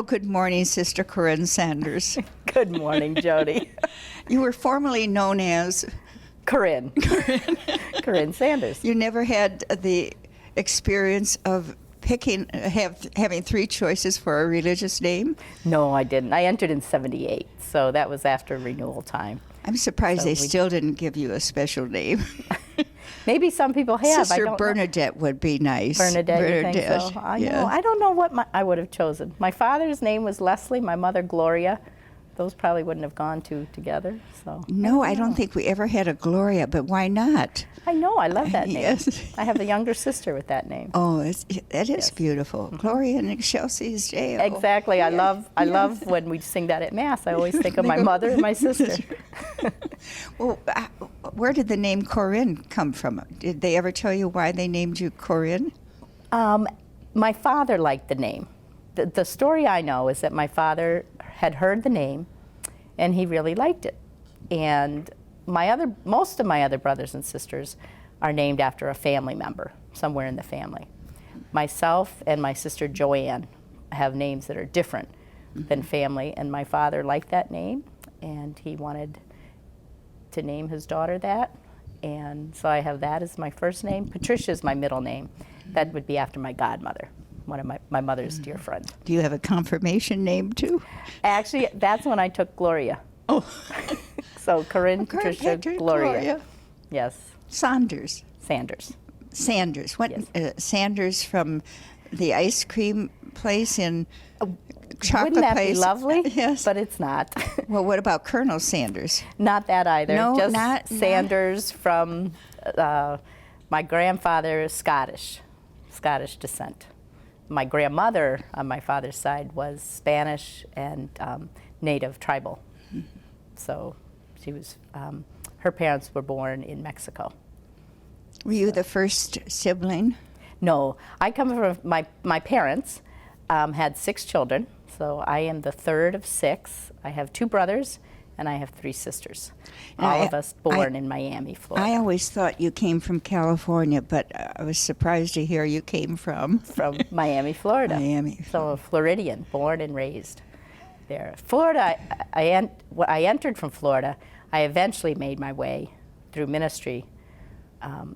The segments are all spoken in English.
good morning, Sister Corinne Sanders. Good morning, Jody. You were formerly known as Corinne. Corinne Sanders. You never had the experience of having three choices for a religious name? No, I didn't. I entered in '78, so that was after renewal time. I'm surprised they still didn't give you a special name. Maybe some people have. Sister I don't Bernadette would be nice. Bernadette, you think so? Yeah. I don't know what I would have chosen. My father's name was Leslie, my mother Gloria. Those probably wouldn't have gone together. So No, I don't think we ever had a Gloria, but why not? I know, I love that name. Yes. I have a younger sister with that name. Oh, that is beautiful. Gloria in Excelsis Deo. Exactly. I love when we sing that at Mass. I always think of my mother and my sister. Well, where did the name Corinne come from? Did they ever tell you why they named you Corinne? My father liked the name. The story I know is that my father had heard the name, and he really liked it. And most of my other brothers and sisters are named after a family member somewhere in the family. Myself and my sister Joanne have names that are different than family, and my father liked that name, and he wanted to name his daughter that, and so I have that as my first name. Patricia is my middle name. That would be after my godmother, one of my mother's dear friends. Do you have a confirmation name too? Actually, that's when I took Gloria. Oh. So Corinne, Patricia, Gloria. Yes. Sanders. Sanders. What? Yes. Sanders from the ice cream place in chocolate Wouldn't that place. be lovely? Yes. But it's not. Well, what about Colonel Sanders? Not that either. No, just not Sanders from my grandfather is Scottish descent. My grandmother on my father's side was Spanish and native tribal. So she was, her parents were born in Mexico. Were you the first sibling? No, I come from, my parents had 6 children, so I am the third of 6. I have 2 brothers and I have 3 sisters. All of us born in Miami, Florida. I always thought you came from California, but I was surprised to hear you came from Miami, Florida. Miami. So a Floridian, born and raised there. Florida, I entered from Florida. I eventually made my way through ministry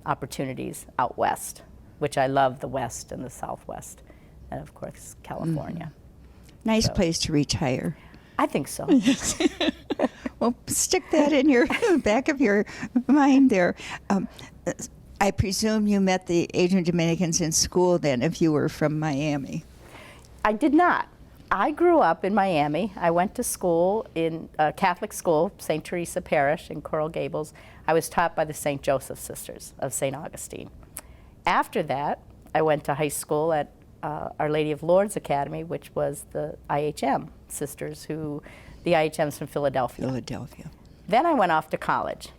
opportunities out west, which I love the West and the Southwest, and of course California. Nice place to retire. I think so. Well, stick that in your back of your mind there. I presume you met the Adrian Dominicans in school then, if you were from Miami. I did not. I grew up in Miami. I went to school in a Catholic school, St. Teresa Parish in Coral Gables. I was taught by the St. Joseph Sisters of St. Augustine. After that, I went to high school at Our Lady of Lourdes Academy, which was the IHM sisters, the IHMs from Philadelphia. Then I went off to college,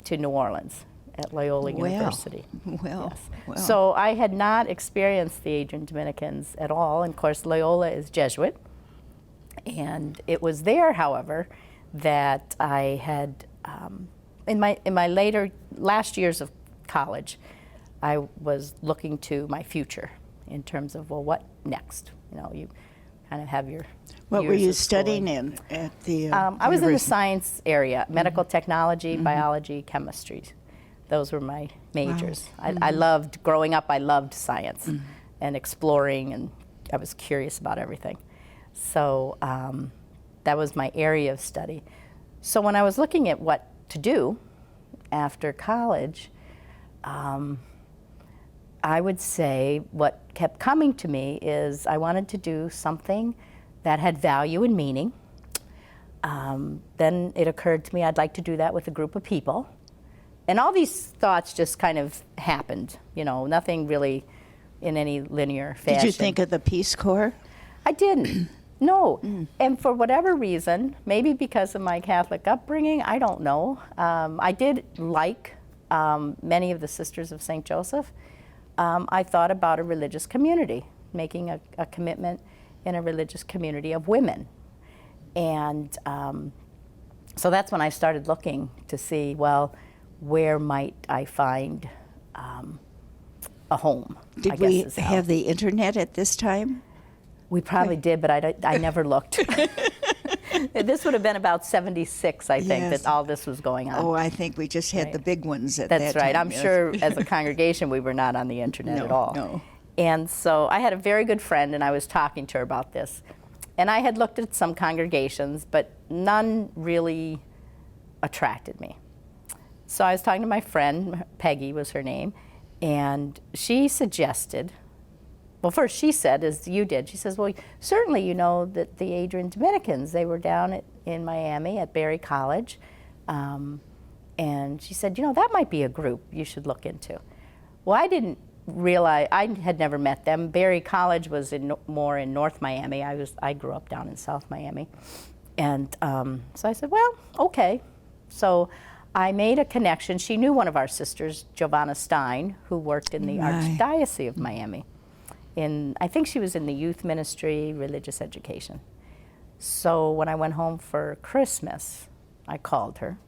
to New Orleans, at Loyola University. Well. So I had not experienced the Adrian Dominicans at all. And of course, Loyola is Jesuit. And it was there, however, that I had, in my last years of college, I was looking to my future in terms of, well, what next? You know, you kind of have your What were you studying in at the I was in the science area, medical technology, biology, chemistry. Those were my majors. Wow. I loved, growing up, I loved science and exploring, and I was curious about everything. So that was my area of study. So when I was looking at what to do after college, I would say what kept coming to me is I wanted to do something that had value and meaning. Then it occurred to me I'd like to do that with a group of people. And all these thoughts just kind of happened, you know, nothing really in any linear fashion. Did you think of the Peace Corps? I didn't, no. And for whatever reason, maybe because of my Catholic upbringing, I don't know. I did like many of the Sisters of St. Joseph. I thought about a religious community, making a commitment in a religious community of women. And so that's when I started looking to see, well, where might I find a home? Did we have the internet at this time? We probably did, but I never looked. This would have been about 76, I think, Yes. that all this was going on. Oh, I think we just had Right. the big ones at that time. That's right. I'm yes. sure as a congregation we were not on the internet No, at all. no. And so I had a very good friend, and I was talking to her about this. And I had looked at some congregations, but none really attracted me. So I was talking to my friend, Peggy was her name, and she suggested, well, first she said, as you did, she says, well, certainly you know that the Adrian Dominicans, they were down in Miami at Berry College. And she said, you know, that might be a group you should look into. Well, I didn't realize, I had never met them. Berry College was more in North Miami. I grew up down in South Miami. And so I said, well, okay. So I made a connection. She knew one of our sisters, Giovanna Stein, who worked in the Archdiocese of Miami. I think she was in the youth ministry, religious education. So when I went home for Christmas, I called her.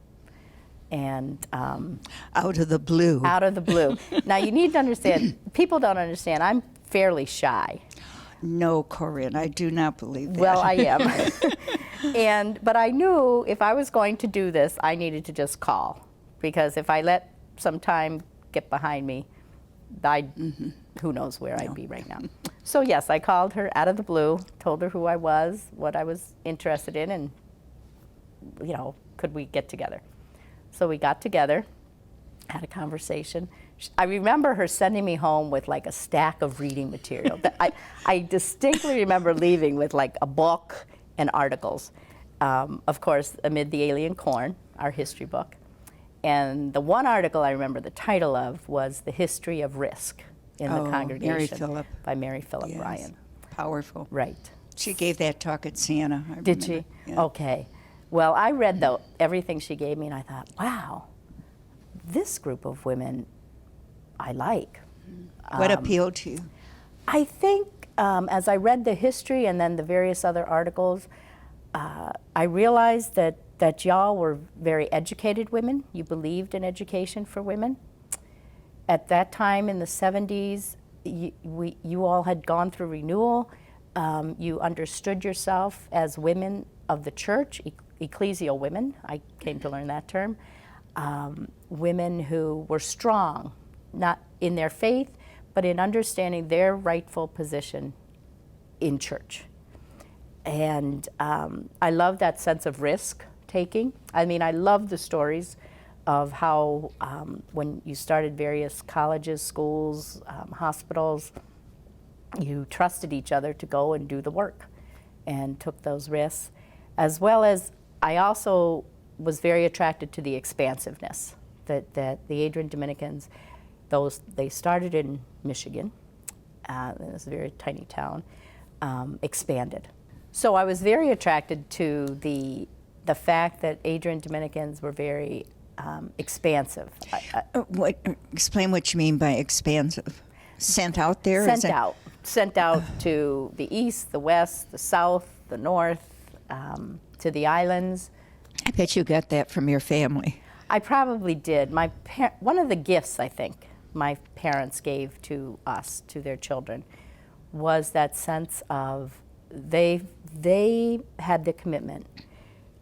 And out of the blue. Out of the blue. Now you need to understand, people don't understand, I'm fairly shy. No, Corinne, I do not believe that. Well, I am. But I knew if I was going to do this, I needed to just call. Because if I let some time get behind me, who knows where I'd be right now. So yes, I called her out of the blue, told her who I was, what I was interested in, and, you know, could we get together? So we got together, had a conversation. I remember her sending me home with like a stack of reading material. I distinctly remember leaving with like a book and articles. Of course, Amid the Alien Corn, our history book. And the one article I remember the title of was The History of Risk in the Congregation Mary Phillip. by Mary Phillip Yes. Ryan. Powerful. Right. She gave that talk at Siena. I Did remember. she? Yeah. Okay. Well, I read everything she gave me, and I thought, wow, this group of women I like. What appealed to you? I think as I read the history and then the various other articles, I realized that y'all were very educated women. You believed in education for women. At that time in the 70s, you all had gone through renewal. You understood yourself as women of the church, ecclesial women, I came to learn that term, women who were strong, not in their faith, but in understanding their rightful position in church. And I love that sense of risk taking. I mean, I love the stories of how when you started various colleges, schools, hospitals, you trusted each other to go and do the work and took those risks. As well as I also was very attracted to the expansiveness that the Adrian Dominicans, they started in Michigan, it was a very tiny town, expanded. So I was very attracted to the fact that Adrian Dominicans were very expansive. Explain what you mean by expansive. Sent out there? Sent out to the east, the west, the south, the north, to the islands. I bet you got that from your family. I probably did. One of the gifts I think my parents gave to us, to their children, was that sense of they had the commitment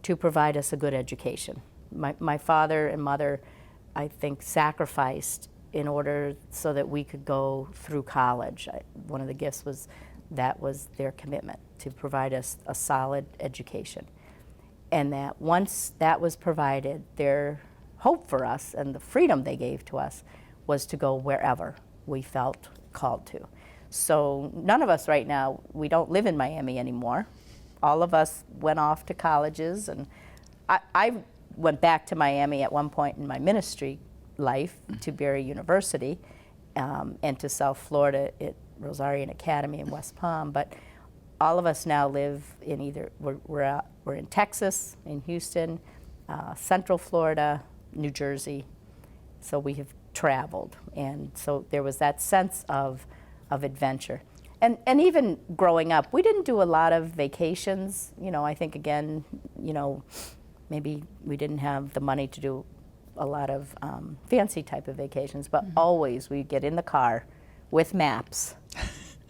to provide us a good education. My father and mother, I think, sacrificed in order so that we could go through college. One of the gifts was their commitment to provide us a solid education. And that once that was provided, their hope for us and the freedom they gave to us was to go wherever we felt called to. So none of us right now, we don't live in Miami anymore. All of us went off to colleges, and I went back to Miami at one point in my ministry life to Berry University and to South Florida at Rosarian Academy in West Palm. But all of us now live in we're in Texas, in Houston, Central Florida, New Jersey. So we have traveled, and so there was that sense of adventure. And even growing up, we didn't do a lot of vacations. You know, I think again, you know, maybe we didn't have the money to do a lot of fancy type of vacations, but always we'd get in the car with maps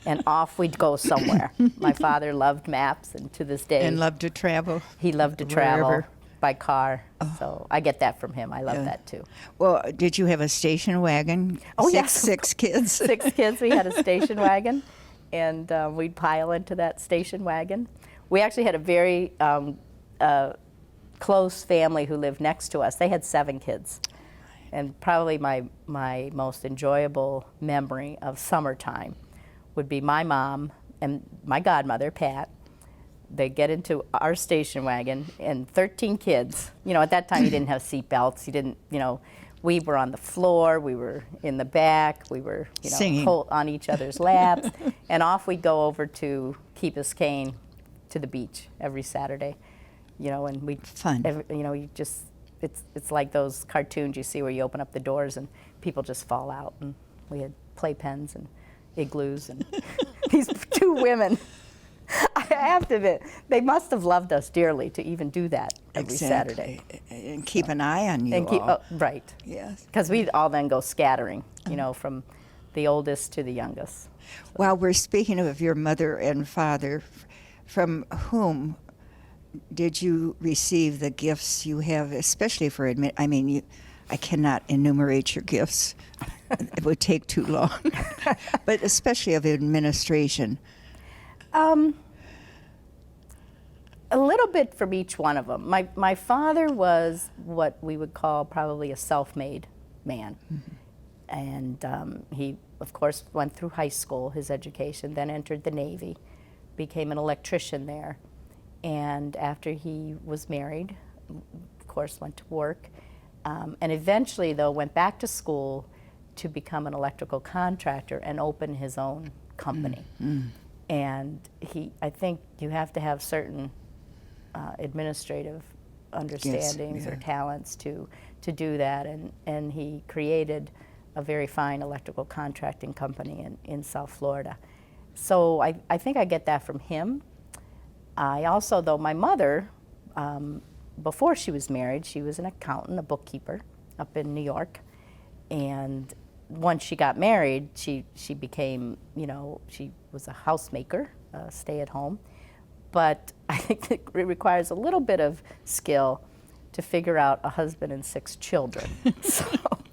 and off we'd go somewhere. My father loved maps, and to this day, And love to travel. he loved to travel wherever. by car. So I get that from him. I love that too. Well, did you have a station wagon? Oh, six, yes. 6 kids. 6 kids. We had a station wagon, and we'd pile into that station wagon. We actually had a very close family who lived next to us. They had 7 kids. And probably my most enjoyable memory of summertime would be my mom and my godmother, Pat. They get into our station wagon, and 13 kids. You know, at that time you didn't have seat belts. You didn't, you know, we were on the floor, we were in the back, we were, you know, Singing. on each other's laps, and off we'd go over to Key Biscayne to the beach every Saturday. You know, and we Fun. You know, you just it's like those cartoons you see where you open up the doors and people just fall out. And we had playpens and igloos and these 2 women. I have to admit, they must have loved us dearly to even do that every Saturday. And keep an eye on you And keep, all. right. Yes. Because we'd all then go scattering, you know, from the oldest to the youngest. While we're speaking of your mother and father, from whom did you receive the gifts you have, especially for I cannot enumerate your gifts. It would take too long. But especially of administration. A little bit from each one of them. My father was what we would call probably a self-made man. And he, of course, went through high school, his education, then entered the Navy, became an electrician there. And after he was married, of course, went to work. And eventually, though, went back to school to become an electrical contractor and open his own company. And I think you have to have certain administrative understandings or talents to do that. And he created a very fine electrical contracting company in South Florida. So I think I get that from him. I also, though, my mother, before she was married, she was an accountant, a bookkeeper up in New York. And once she got married, she became, you know, she was a housemaker, stay-at-home. But I think it requires a little bit of skill to figure out a husband and 6 children. So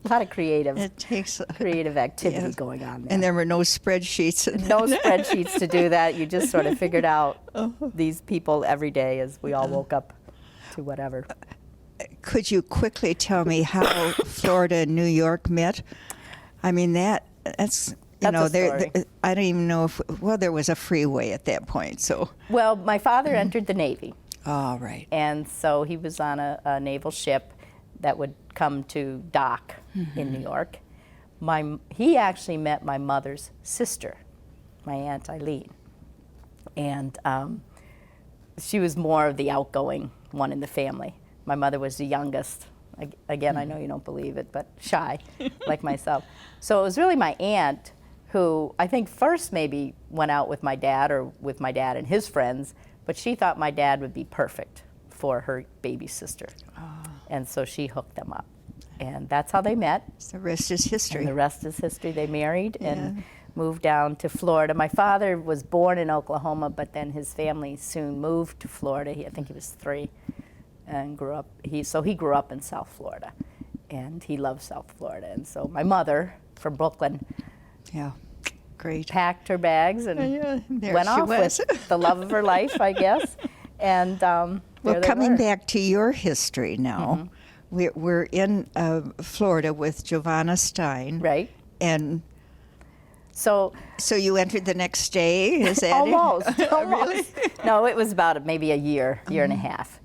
a lot of creative activity going on there. And there were no spreadsheets. No spreadsheets to do that. You just sort of figured out these people every day as we all woke up to whatever. Could you quickly tell me how Florida and New York met? I mean, that's you know, a story. I don't even know if, there was a freeway at that point, so. Well, my father entered the Navy. Oh, right. And so he was on a naval ship that would come to dock in New York. He actually met my mother's sister, my Aunt Eileen. And she was more of the outgoing one in the family. My mother was the youngest. Again, I know you don't believe it, but shy, like myself. So it was really my aunt who I think first maybe went out with my dad or with my dad and his friends, but she thought my dad would be perfect for her baby sister. And so she hooked them up. And that's how they met. The rest is history. And the rest is history. They married and moved down to Florida. My father was born in Oklahoma, but then his family soon moved to Florida. I think he was 3 and grew up. He grew up in South Florida, and he loved South Florida. And so my mother from Brooklyn great. packed her bags and there went she off was. with the love of her life, I guess. And Well, there they coming were. back to your history now, we're in Florida with Giovanna Stein. Right. And So you entered the next day, is that almost. it? Really? No, it was about maybe a year and a half.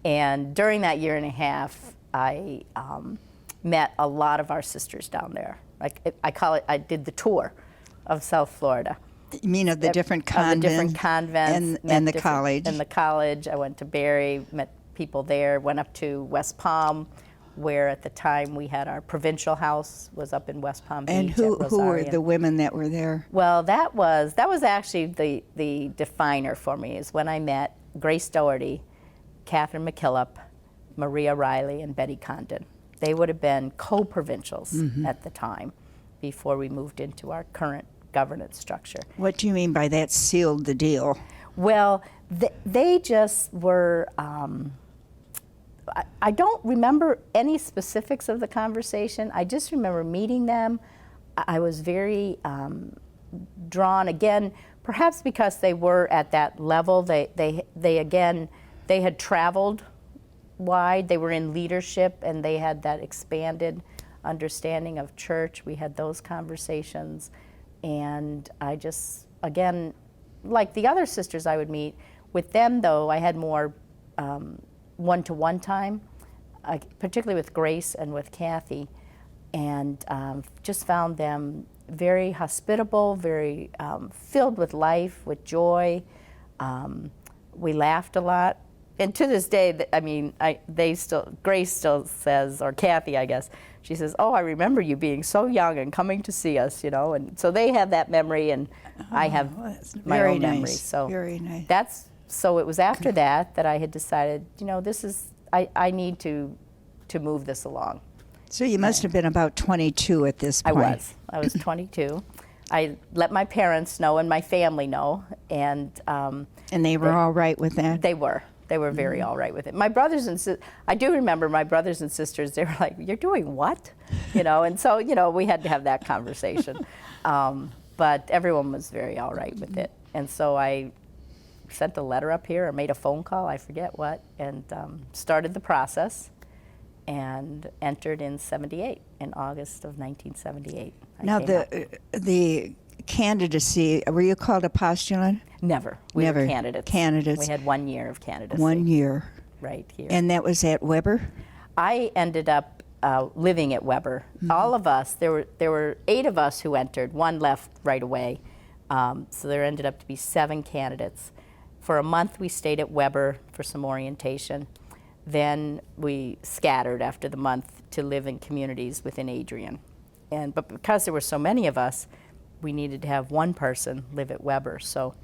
And during that year and a half, I met a lot of our sisters down there. Like I call it, I did the tour of South Florida. You mean of the different convents? Of the different convents. And the college? And the college. I went to Barry, met people there, went up to West Palm, where at the time we had our provincial house, was up in West Palm Beach. And who were the women that were there? Well, that was actually the definer for me, is when I met Grace Doherty, Catherine McKillop, Maria Riley, and Betty Condon. They would have been co-provincials at the time, before we moved into our current governance structure. What do you mean by that sealed the deal? Well, they just were, I don't remember any specifics of the conversation. I just remember meeting them. I was very drawn, again, perhaps because they were at that level. They had traveled wide. They were in leadership, and they had that expanded understanding of church. We had those conversations, and I just, again, like the other sisters I would meet, with them though, I had more one-to-one time, particularly with Grace and with Kathy, and just found them very hospitable, very filled with life, with joy. We laughed a lot. And to this day, I mean, Grace still says, or Kathy, I guess, she says, "Oh, I remember you being so young and coming to see us," you know. And so they have that memory, and I have my own memory. So very nice. So it was after that I had decided, you know, I need to move this along. So you must have been about 22 at this point. I was 22. I let my parents know and my family know, and they were all right with that? They were. They were very all right with it. My brothers and sisters, I do remember my brothers and sisters, they were like, "You're doing what?" You know, and so, you know, we had to have that conversation. But everyone was very all right with it. And so I sent a letter up here or made a phone call, I forget what, and started the process and entered in August of 1978. Now the candidacy, were you called a postulant? Never. We were candidates. Candidates. We had 1 year of candidacy. 1 year. Right here. And that was at Weber? I ended up living at Weber. Mm-hmm. All of us, there were 8 of us who entered. 1 left right away. So there ended up to be 7 candidates. For a month we stayed at Weber for some orientation. Then we scattered after the month to live in communities within Adrian. But because there were so many of us, we needed to have one person live at Weber. So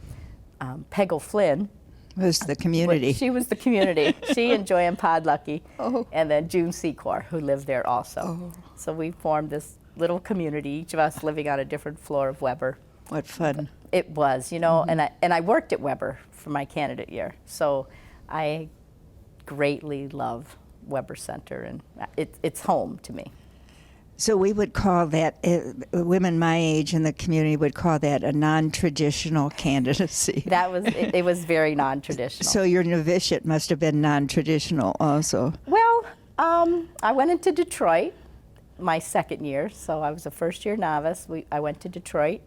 Peg O'Flynn was the community. She was the community. She and Joanne Podlucky, and then June Secor, who lived there also. Oh. So we formed this little community, each of us living on a different floor of Weber. What fun. It was, you know, and I worked at Weber for my candidate year. So I greatly love Weber Center, and it's home to me. So we would call that, women my age in the community would call that a non-traditional candidacy. It was very non-traditional. So your novitiate must have been non-traditional also. Well, I went into Detroit my second year, so I was a first-year novice. I went to Detroit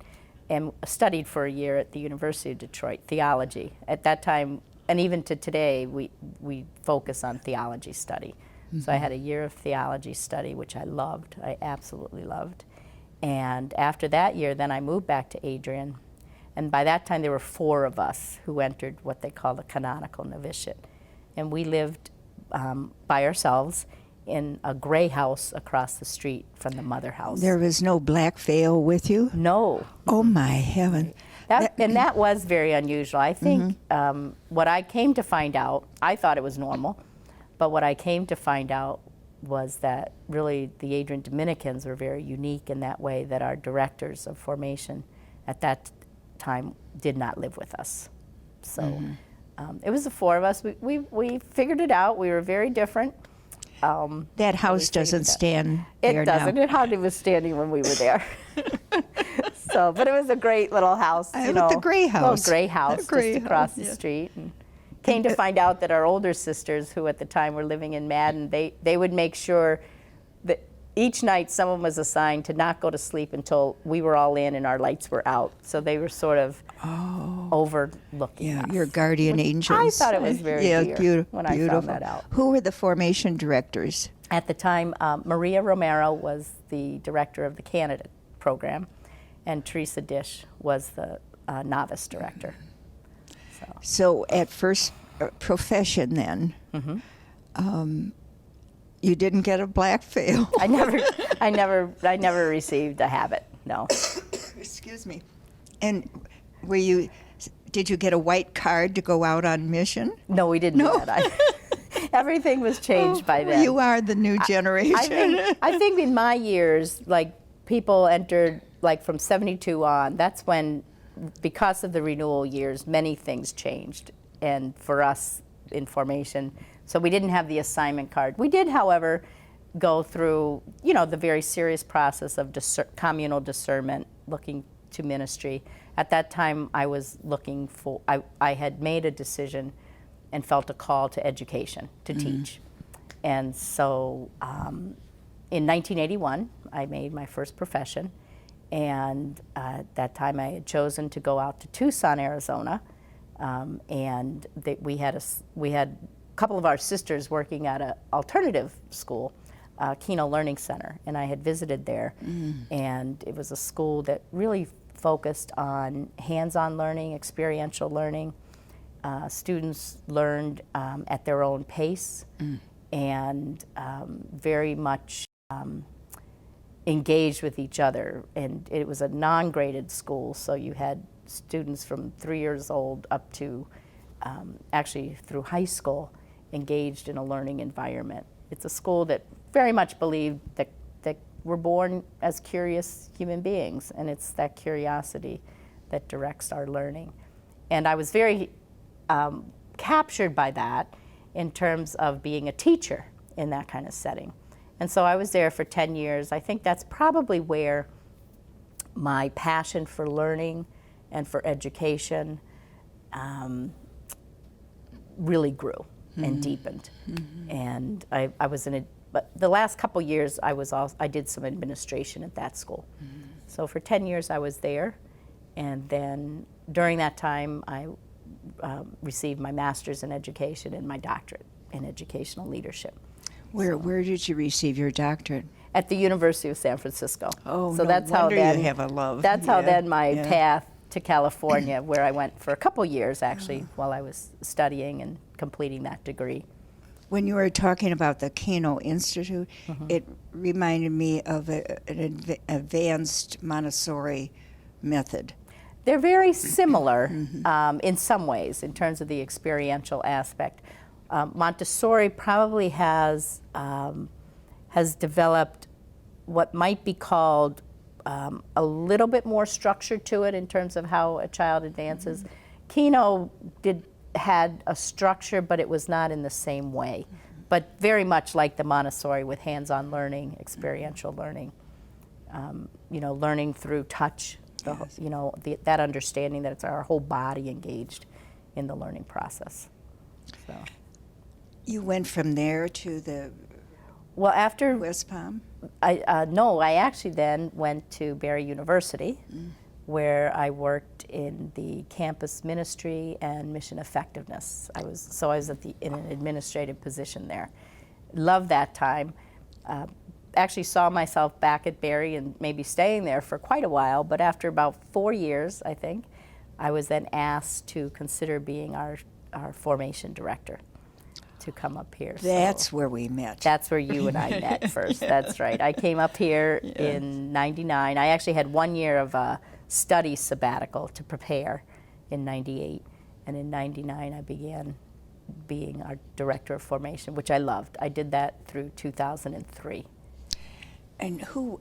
and studied for a year at the University of Detroit, theology. At that time, and even to today, we focus on theology study. So I had a year of theology study, which I loved. I absolutely loved. And after that year, then I moved back to Adrian. And by that time, there were 4 of us who entered what they call the canonical novitiate. And we lived by ourselves in a gray house across the street from the mother house. There was no black veil with you? No. Oh, my heaven. And that was very unusual. I think what I came to find out, I thought it was normal. But what I came to find out was that really the Adrian Dominicans were very unique in that way, that our directors of formation at that time did not live with us. So it was the 4 of us. We figured it out. We were very different. That house doesn't stand there now. It doesn't. It hardly was standing when we were there. So, but it was a great little house. You know, the gray house. Little gray house just across the street. And came to find out that our older sisters, who at the time were living in Madden, they would make sure that each night someone was assigned to not go to sleep until we were all in and our lights were out. So they were sort of overlooking us. Your guardian angels. I thought it was very dear when I found that out. Who were the formation directors? At the time, Maria Romero was the director of the candidate program, and Teresa Dish was the novice director. So at first profession then, you didn't get a black veil. I never received a habit. No. Excuse me. And did you get a white card to go out on mission? No, we didn't do that. Everything was changed by then. You are the new generation. I think in my years, like, people entered like from 72 on, that's when, because of the renewal years, many things changed. And for us in formation, so we didn't have the assignment card. We did, however, go through, you know, the very serious process of communal discernment, looking to ministry. At that time, I was looking for, I had made a decision and felt a call to education, to teach. And so in 1981, I made my first profession. And at that time, I had chosen to go out to Tucson, Arizona. And we had a couple of our sisters working at an alternative school, Keno Learning Center, and I had visited there. And it was a school that really focused on hands-on learning, experiential learning. Students learned at their own pace and very much engaged with each other. And it was a non-graded school, so you had students from 3 years old up to actually through high school engaged in a learning environment. It's a school that very much believed that we're born as curious human beings, and it's that curiosity that directs our learning. And I was very captured by that in terms of being a teacher in that kind of setting. And so I was there for 10 years. I think that's probably where my passion for learning and for education really grew and deepened. And I was in but the last couple years I did some administration at that school. So for 10 years I was there, and then during that time I received my master's in education and my doctorate in educational leadership. Where did you receive your doctorate? At the University of San Francisco. Oh, so no that's how wonder then you have a love. That's how then my Yeah. path to California, where I went for a couple years actually while I was studying and completing that degree. When you were talking about the Keno Institute, it reminded me of an advanced Montessori method. They're very similar in some ways in terms of the experiential aspect. Montessori probably has developed what might be called a little bit more structure to it in terms of how a child advances. Keno had a structure, but it was not in the same way, but very much like the Montessori with hands-on learning, experiential learning, learning through touch, that understanding that it's our whole body engaged in the learning process. So. You went from there to the after West Palm? I actually then went to Barry University, where I worked in the campus ministry and mission effectiveness. I was in an administrative position there. Loved that time. Actually saw myself back at Barry and maybe staying there for quite a while, but after about 4 years, I think, I was then asked to consider being our formation director, to come up here. That's where we met. That's where you and I met first. That's right. I came up here in '99. I actually had 1 year of a study sabbatical to prepare in '98. And in '99, I began being our director of formation, which I loved. I did that through 2003. And who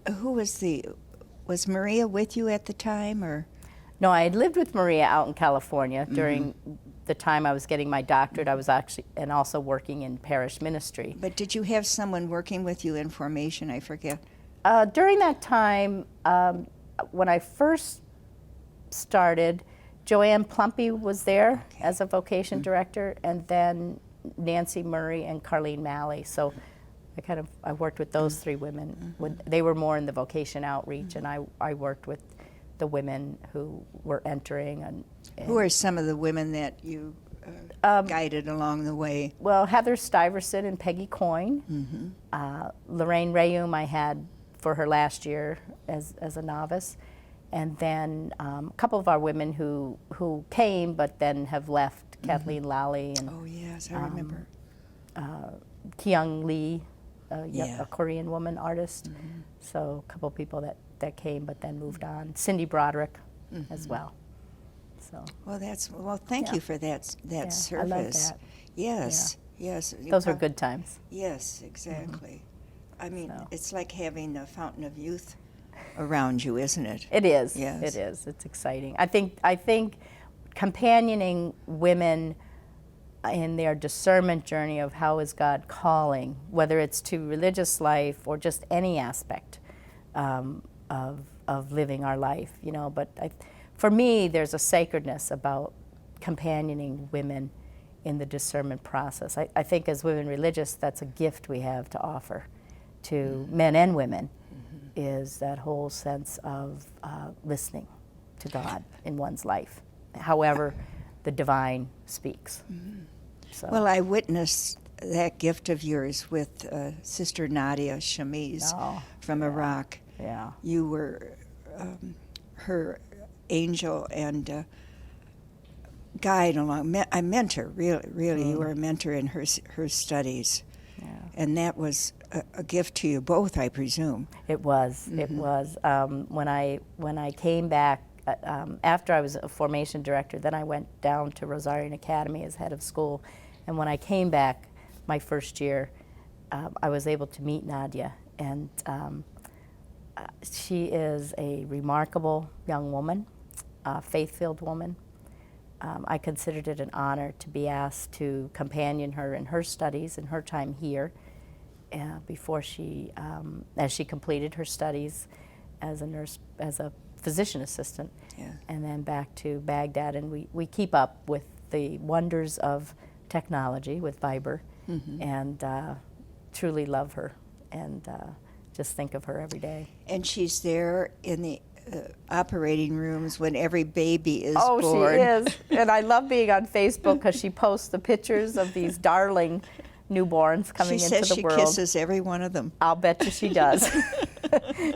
was Maria with you at the time, or? No, I had lived with Maria out in California during the time I was getting my doctorate. I was actually, and also working in parish ministry. But did you have someone working with you in formation? I forget. During that time, when I first started, Joanne Plumpy was there as a vocation director, and then Nancy Murray and Carlene Malley. So I worked with those three women. They were more in the vocation outreach, and I worked with the women who were entering. And who are some of the women that you guided along the way? Well, Heather Stuyvesant and Peggy Coyne. Lorraine Rayum I had for her last year as a novice. And then a couple of our women who came but then have left, Kathleen Lally and oh yes, I remember. Kyung Lee, a Korean woman artist. So a couple of people that came but then moved on. Cindy Broderick as well. So. Well, thank you for that service. I love that. Yes, yes. Those were good times. Yes, exactly. I mean, it's like having a fountain of youth around you, isn't it? It is. Yes. It is. It's exciting. I think companioning women in their discernment journey of how is God calling, whether it's to religious life or just any aspect of living our life, you know. But for me, there's a sacredness about companioning women in the discernment process. I think as women religious, that's a gift we have to offer to men and women, is that whole sense of listening to God in one's life, however the divine speaks. So. Well, I witnessed that gift of yours with Sister Nadia Shamiz from Iraq. Yeah. You were her angel and guide along, a mentor, really. You were a mentor in her studies. Yeah. And that was a gift to you both, I presume. It was. It was. When I came back, after I was a formation director, then I went down to Rosarian Academy as head of school. And when I came back my first year, I was able to meet Nadia. And she is a remarkable young woman, a faith-filled woman. I considered it an honor to be asked to companion her in her studies in her time here, before she, as she completed her studies as a nurse, as a physician assistant, and then back to Baghdad. And we keep up with the wonders of technology with Viber, and truly love her, and just think of her every day. And she's there in the operating rooms when every baby is born. Oh, she is. And I love being on Facebook because she posts the pictures of these darling newborns coming into the world. She says she kisses every one of them. I'll bet you she does.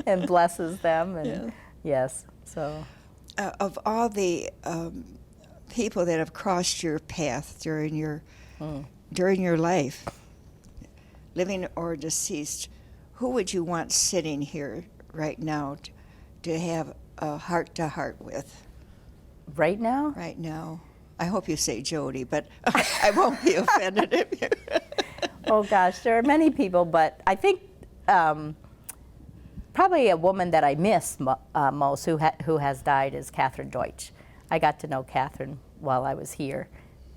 And blesses them. And yes. So, of all the people that have crossed your path during your life, living or deceased, who would you want sitting here right now to have a heart-to-heart with? Right now? Right now. I hope you say Jody, but I won't be offended if you... Oh, gosh, there are many people, but I think probably a woman that I miss most who has died is Catherine Deutsch. I got to know Catherine while I was here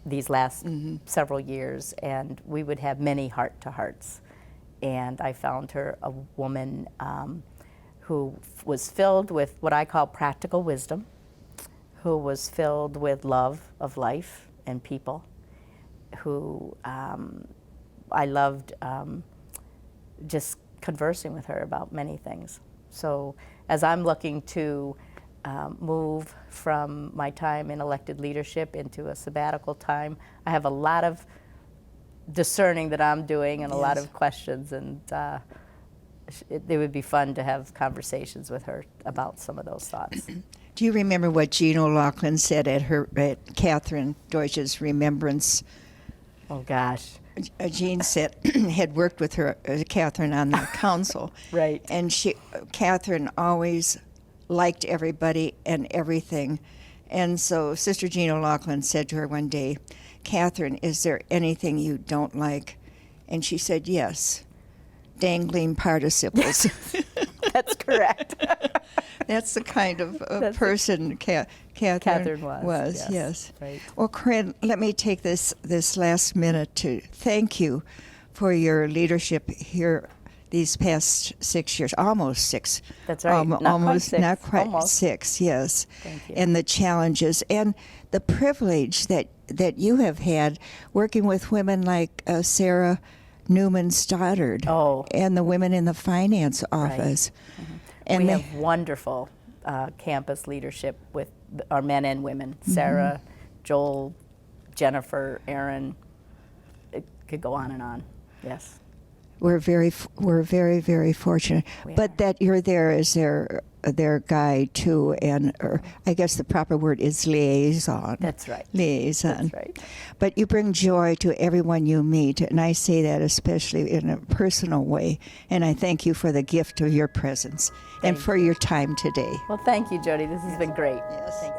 these last several years, and we would have many heart-to-hearts. And I found her a woman who was filled with what I call practical wisdom, who was filled with love of life and people, who I loved just conversing with her about many things. So as I'm looking to move from my time in elected leadership into a sabbatical time, I have a lot of discerning that I'm doing and a lot of questions, and it would be fun to have conversations with her about some of those thoughts. Do you remember what Jean O'Loughlin said at Catherine Deutsch's remembrance? Oh, gosh. Jean said, had worked with her, Catherine, on the council. Right. And Catherine always liked everybody and everything. And so Sister Jean O'Loughlin said to her one day, Catherine, is there anything you don't like? And she said, yes, dangling participles. That's correct. That's the kind of person Catherine was. Yes. Right. Well, Corinne, let me take this last minute to thank you for your leadership here these past 6 years, almost 6. That's right. Not quite 6, yes. Thank you. And the challenges and the privilege that you have had working with women like Sarah Newman Stoddard and the women in the finance office. Right. And we have wonderful campus leadership with our men and women. Sarah, Joel, Jennifer, Aaron. It could go on and on. Yes. We're very, very fortunate. But that you're there as their guide too, and I guess the proper word is liaison. That's right. Liaison. That's right. But you bring joy to everyone you meet, and I say that especially in a personal way. And I thank you for the gift of your presence and for your time today. Well, thank you, Jody. This has been great. Yes. Thank you.